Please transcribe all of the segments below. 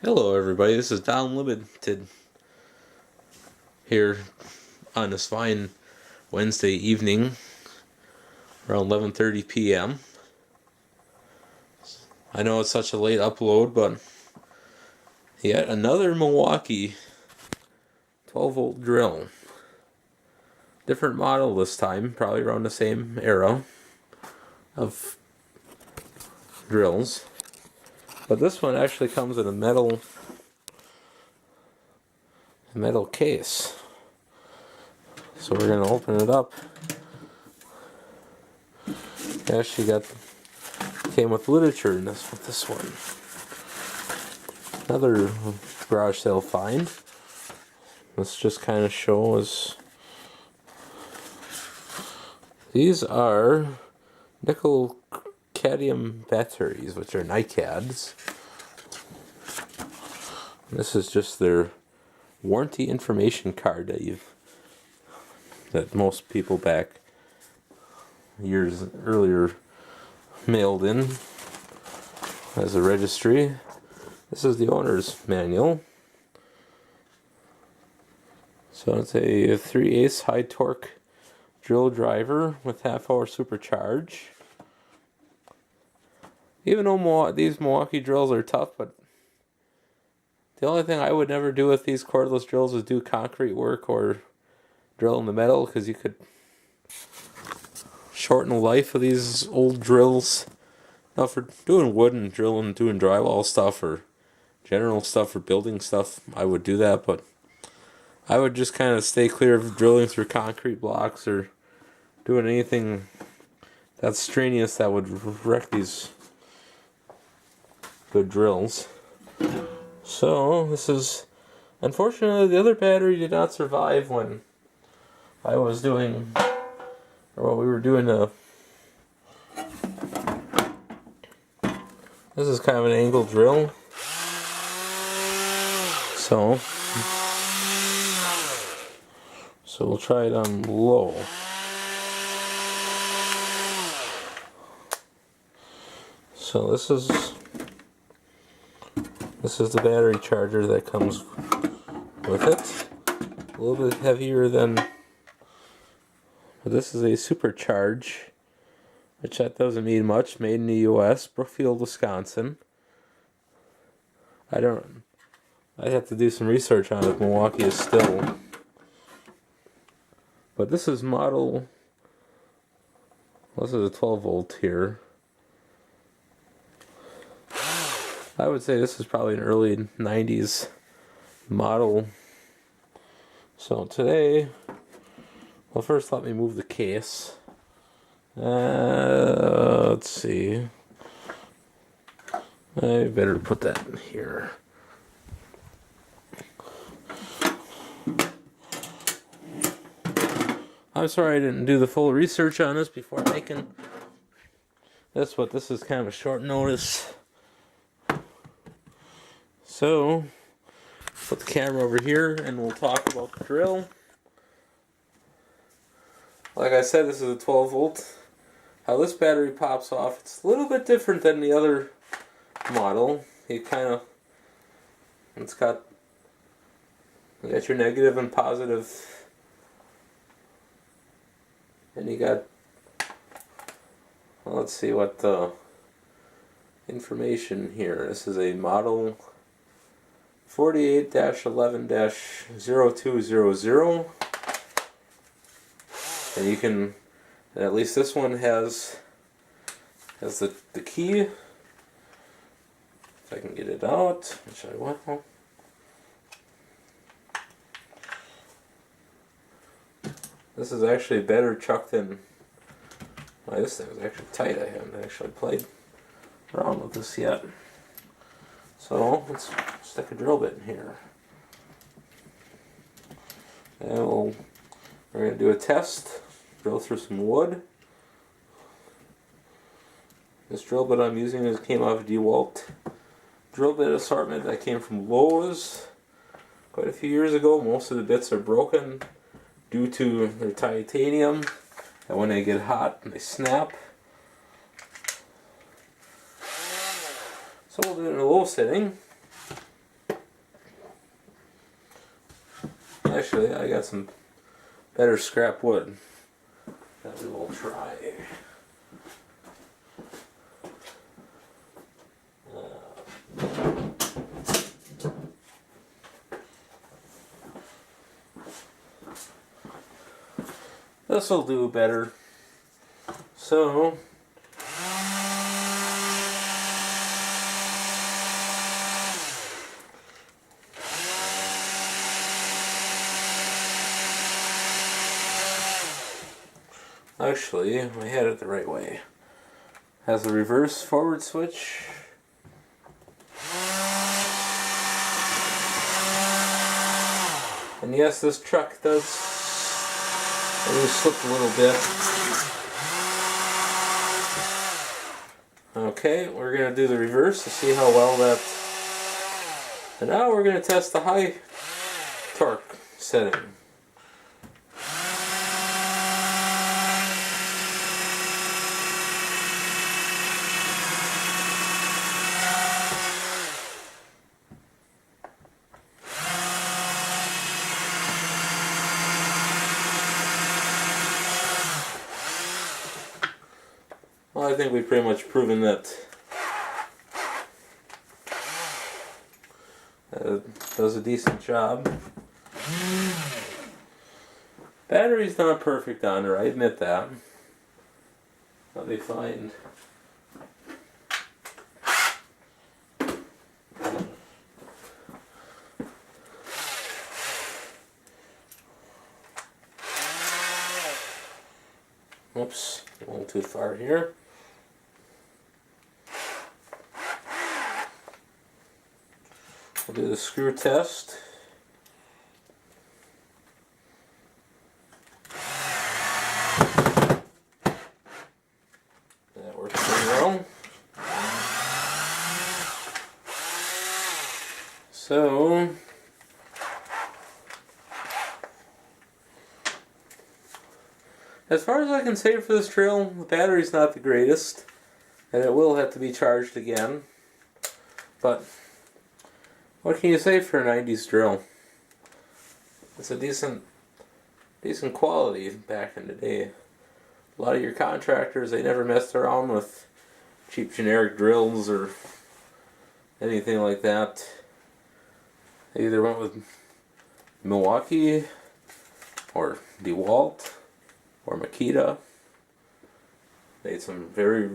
Hello everybody, this is Don Limited here on this fine Wednesday evening around 11:30 p.m. I know it's such a late upload, but yet another Milwaukee 12-volt drill. Different model this time, probably around the same era of drills. But this one actually comes in a metal case. So we're going to open it up. It actually came with literature in this one. Another garage sale find. Let's just kind of show us. These are Nickle Cadmium Batteries, which are NiCads. This is just their warranty information card that most people back years earlier mailed in as a registry. This is the owner's manual. So it's a 3/8 high torque drill driver with half-hour supercharge. Even though these Milwaukee drills are tough, but the only thing I would never do with these cordless drills is do concrete work or drill in the metal, because you could shorten the life of these old drills. Now for doing wood and drilling, doing drywall stuff or general stuff or building stuff, I would do that, but I would just kind of stay clear of drilling through concrete blocks or doing anything that's strenuous that would wreck these good drills. So this is, unfortunately, the other battery did not survive when I was doing, or what we were doing. This is kind of an angle drill. So we'll try it on low. So this is the battery charger that comes with it. A little bit heavier than, but this is a supercharge, which that doesn't mean much. Made in the U.S., Brookfield, Wisconsin. I'd have to do some research on it. Milwaukee is still. But this is model, this is a 12 volt here. I would say this is probably an early 90s model. So today, well, first let me move the case. Let's see. I better put that in here. I'm sorry I didn't do the full research on this before making this, but this is kind of a short notice. So, put the camera over here and we'll talk about the drill. Like I said, this is a 12 volt. How this battery pops off, it's a little bit different than the other model. You got your negative and positive. And you got, well, let's see what the information here. This is a model 48-11-0200. And you can, and at least this one has the key. If I can get it out, which I will. This is actually better chuck than, well, this thing is actually tight. I haven't actually played around with this yet. So let's stick a drill bit in here. And we're going to do a test, drill through some wood. This drill bit I'm using came off of DeWalt drill bit assortment that came from Lowe's quite a few years ago. Most of the bits are broken due to their titanium, and when they get hot they snap. So we'll do it in a low setting. Actually, I got some better scrap wood that we will try. This will do better. So, actually, I had it the right way. Has a reverse forward switch. And yes, this truck does slip a little bit. Okay, we're going to do the reverse to see how well that... And now we're going to test the high torque setting. Well, I think we've pretty much proven that it does a decent job. Battery's not perfect on her, I admit that. Let me find. Oops, a little too far here. We'll do the screw test. That works pretty well. So, as far as I can say for this drill, the battery's not the greatest, and it will have to be charged again. But what can you say for a 90s drill? It's a decent quality back in the day. A lot of your contractors, they never messed around with cheap generic drills or anything like that. They either went with Milwaukee or DeWalt or Makita. They had some very...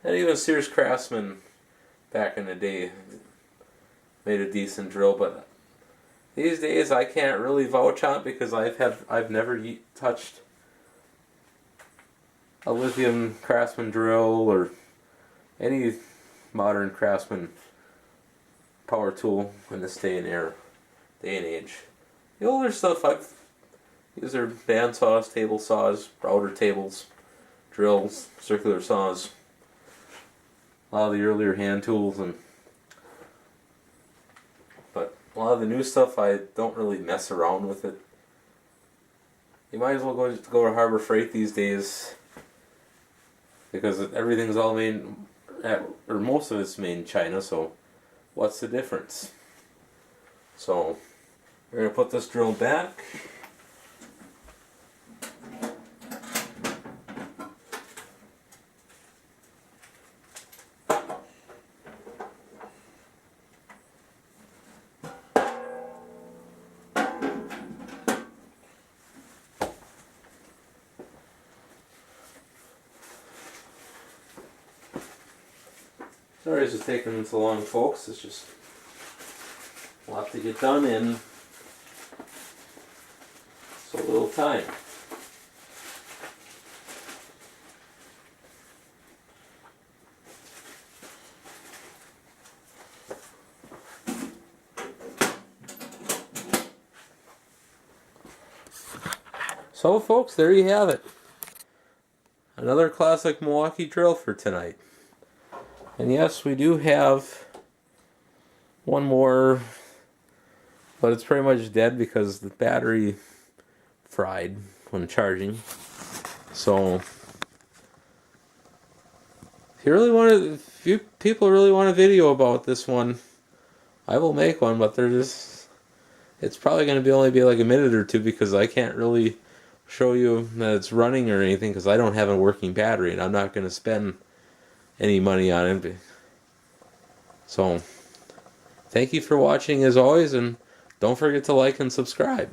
And even Sears Craftsman back in the day made a decent drill, but these days I can't really vouch on it because I've never touched a lithium Craftsman drill or any modern Craftsman power tool in this day and age. The older stuff these are band saws, table saws, router tables, drills, circular saws. A lot of the earlier hand tools, but a lot of the new stuff I don't really mess around with it. You might as well go to Harbor Freight these days because everything's all made or most of it's made in China, so what's the difference? So we're going to put this drill back. Sorry it's taking so long, folks. It's just a lot to get done in so little time. So folks, there you have it. Another classic Milwaukee drill for tonight. And yes, we do have one more, but it's pretty much dead because the battery fried when charging. So if you people really want a video about this one, I will make one, but it's probably going to be only be like a minute or two because I can't really show you that it's running or anything because I don't have a working battery and I'm not going to spend any money on it. So, thank you for watching as always, and don't forget to like and subscribe.